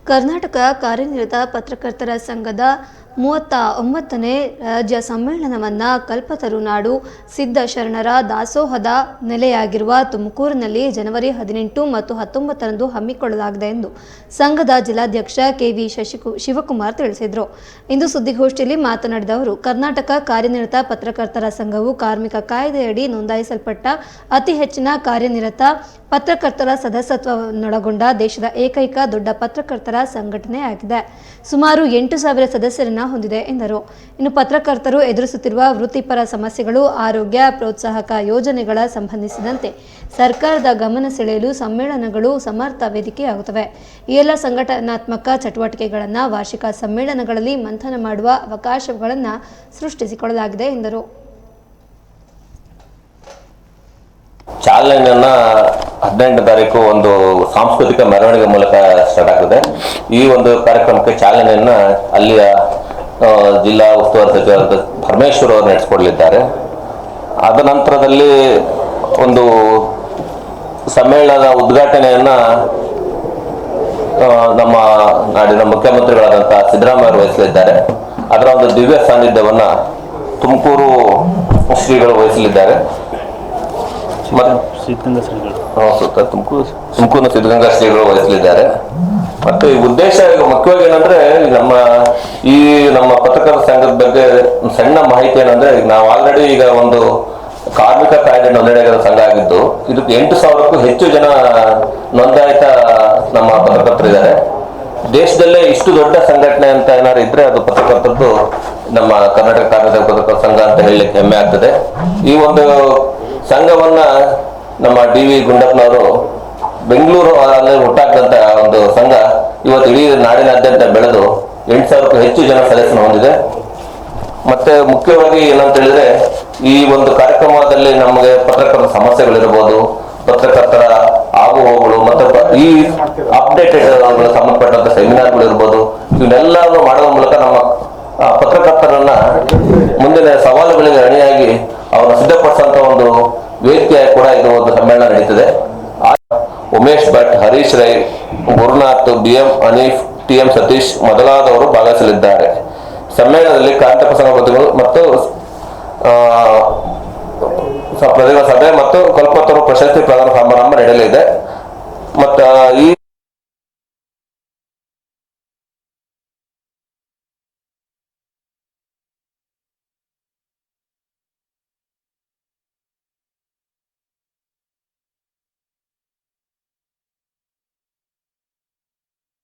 ಕರ್ನಾಟಕ ಕಾರ್ಯನಿರತ ಪತ್ರಕರ್ತರ ಸಂಘದ 39ನೇ ರಾಜ್ಯ ಸಮ್ಮೇಳನವನ್ನು ಕಲ್ಪತರುನಾಡು ಸಿದ್ಧ ಶರಣರ ದಾಸೋಹದ ನೆಲೆಯಾಗಿರುವ ತುಮಕೂರಿನಲ್ಲಿ ಜನವರಿ 18 ಮತ್ತು 19ರಂದು ಹಮ್ಮಿಕೊಳ್ಳಲಾಗಿದೆ ಎಂದು ಸಂಘದ ಜಿಲ್ಲಾಧ್ಯಕ್ಷ ಕೆವಿ ಶಿವಕುಮಾರ್ ತಿಳಿಸಿದರು. ಇಂದು ಸುದ್ದಿಗೋಷ್ಠಿಯಲ್ಲಿ ಮಾತನಾಡಿದ ಅವರು, ಕರ್ನಾಟಕ ಕಾರ್ಯನಿರತ ಪತ್ರಕರ್ತರ ಸಂಘವು ಕಾರ್ಮಿಕ ಕಾಯ್ದೆಯಡಿ ನೋಂದಾಯಿಸಲ್ಪಟ್ಟ ಅತಿ ಹೆಚ್ಚಿನ ಕಾರ್ಯನಿರತ ಪತ್ರಕರ್ತರ ಸದಸ್ಯತ್ವವನ್ನೊಳಗೊಂಡ ದೇಶದ ಏಕೈಕ ದೊಡ್ಡ ಪತ್ರಕರ್ತರ ಸಂಘಟನೆಯಾಗಿದೆ. ಸುಮಾರು 8,000 ಸದಸ್ಯರನ್ನು ಹೊಂದಿದೆ ಎಂದರು. ಇನ್ನು ಪತ್ರಕರ್ತರು ಎದುರಿಸುತ್ತಿರುವ ವೃತ್ತಿಪರ ಸಮಸ್ಯೆಗಳು, ಆರೋಗ್ಯ ಪ್ರೋತ್ಸಾಹಕ ಯೋಜನೆಗಳ ಸಂಬಂಧಿಸಿದಂತೆ ಸರ್ಕಾರದ ಗಮನ ಸೆಳೆಯಲು ಸಮ್ಮೇಳನಗಳು ಸಮರ್ಥ ವೇದಿಕೆಯಾಗುತ್ತವೆ. ಈ ಎಲ್ಲ ಸಂಘಟನಾತ್ಮಕ ಚಟುವಟಿಕೆಗಳನ್ನು ವಾರ್ಷಿಕ ಸಮ್ಮೇಳನಗಳಲ್ಲಿ ಮಂಥನ ಮಾಡುವ ಅವಕಾಶಗಳನ್ನು ಸೃಷ್ಟಿಸಿಕೊಳ್ಳಲಾಗಿದೆ ಎಂದರು. ಚಾಲನೆಯನ್ನ 18ನೇ ತಾರೀಕು ಒಂದು ಸಾಂಸ್ಕೃತಿಕ ಮೆರವಣಿಗೆ ಮೂಲಕ ಸ್ಟಾರ್ಟ್ ಆಗ್ತದೆ. ಈ ಒಂದು ಕಾರ್ಯಕ್ರಮಕ್ಕೆ ಚಾಲನೆಯನ್ನ ಅಲ್ಲಿಯ ಜಿಲ್ಲಾ ಉಸ್ತುವಾರಿ ಸಚಿವರಾದ ಪರಮೇಶ್ವರ್ ಅವರು ನಡೆಸಿಕೊಡಲಿದ್ದಾರೆ. ಅದ ನಂತರದಲ್ಲಿ ಒಂದು ಸಮ್ಮೇಳನದ ಉದ್ಘಾಟನೆಯನ್ನ ನಮ್ಮ ನಾಡಿನ ಮುಖ್ಯಮಂತ್ರಿಗಳಾದಂತಹ ಸಿದ್ದರಾಮಯ್ಯ ಅವರು ವಹಿಸಲಿದ್ದಾರೆ. ಅದರ ಒಂದು ದಿವ್ಯ ಸಾನ್ನಿಧ್ಯವನ್ನ ತುಮಕೂರು ಶ್ರೀಗಳು ವಹಿಸಲಿದ್ದಾರೆ. ತುಮಕೂರಿನ ಸಿದ್ಧಗಂಗಾ ಶ್ರೀಗಳು ವಹಿಸಲಿದ್ದಾರೆ. ಮತ್ತೆ ಈ ಉದ್ದೇಶ ಮುಖ್ಯವಾಗಿ ಏನಂದ್ರೆ ನಮ್ಮ ಪತ್ರಕರ್ತರ ಸಂಘದ ಬಗ್ಗೆ ಸಣ್ಣ ಮಾಹಿತಿ ಏನಂದ್ರೆ, ನಾವು ಆಲ್ರೆಡಿ ಈಗ ಒಂದು ಕಾರ್ಮಿಕ ಕಾಯ್ದೆ ನೋಂದಣಿಯಾದ ಸಂಘ ಆಗಿದ್ದು, ಇದಕ್ಕೆ 8,000ಕ್ಕೂ ಹೆಚ್ಚು ಜನ ನೋಂದಾಯಿತ ನಮ್ಮ ಪತ್ರಕರ್ತರಿದ್ದಾರೆ. ದೇಶದಲ್ಲೇ ಇಷ್ಟು ದೊಡ್ಡ ಸಂಘಟನೆ ಅಂತ ಏನಾದ್ರು ಇದ್ರೆ ಅದು ಪತ್ರಕರ್ತರದ್ದು ನಮ್ಮ ಕರ್ನಾಟಕ ಕಾರ್ಮಿಕ ಪತ್ರಕರ್ತರ ಸಂಘ ಅಂತ ಹೇಳಲಿಕ್ಕೆ ಹೆಮ್ಮೆ ಆಗ್ತದೆ. ಈ ಒಂದು ಸಂಘವನ್ನ ನಮ್ಮ DV ಗುಂಡಪ್ಪನವರು ಬೆಂಗಳೂರು ಅಲ್ಲಿ ಹುಟ್ಟಾಕದಂತ ಒಂದು ಸಂಘ ಇವತ್ತು ಇಡೀ ನಾಡಿನಾದ್ಯಂತ ಬೆಳೆದು 8,000ಕ್ಕೂ ಹೆಚ್ಚು ಜನ ಸದಸ್ಯರು ಹೊಂದಿದೆ. ಮತ್ತೆ ಮುಖ್ಯವಾಗಿ ಏನಂತ ಹೇಳಿದ್ರೆ, ಈ ಒಂದು ಕಾರ್ಯಕ್ರಮದಲ್ಲಿ ನಮಗೆ ಪತ್ರಕರ್ತರ ಸಮಸ್ಯೆಗಳಿರ್ಬೋದು, ಪತ್ರಕರ್ತರ ಆಗು ಹೋಗುಗಳು, ಮತ್ತೆ ಈ ಅಪ್ಡೇಟೆಡ್ ಸಂಬಂಧಪಟ್ಟಂತ ಸೆಮಿನಾರ್ಗಳು ಇರ್ಬೋದು, ಇವನ್ನೆಲ್ಲರೂ ಮಾಡುವ ಮೂಲಕ ನಮ್ಮ ಪತ್ರಕರ್ತರನ್ನ ಮುಂದಿನ ಸವಾಲುಗಳಿಗೆ ಅಣಿಯಾಗಿ ಅವರನ್ನು ಸಿದ್ಧಪಡಿಸುವಂತ ಒಂದು ವೇದಿಕೆ ಕೂಡ ಇದು ಒಂದು ಸಮ್ಮೇಳನ ನಡೀತದೆ. ಉಮೇಶ್ ಭಟ್, ಹರೀಶ್ ರೈ, ಗುರುನಾಥ್, BM ಅನೀಫ್, TM ಸತೀಶ್ ಮೊದಲಾದವರು ಭಾಗವಹಿಸಲಿದ್ದಾರೆ. ಸಮ್ಮೇಳನದಲ್ಲಿ ಕಾರ್ಮಿಕ ಸಂಘಗಳು ಮತ್ತು ಸಭೆ ಮತ್ತು ಕಲ್ಪತರು ಪ್ರಶಸ್ತಿ ಪ್ರದಾನ ಸಮಾರಂಭ ನಡೆಯಲಿದೆ. ಮತ್ತು ಈ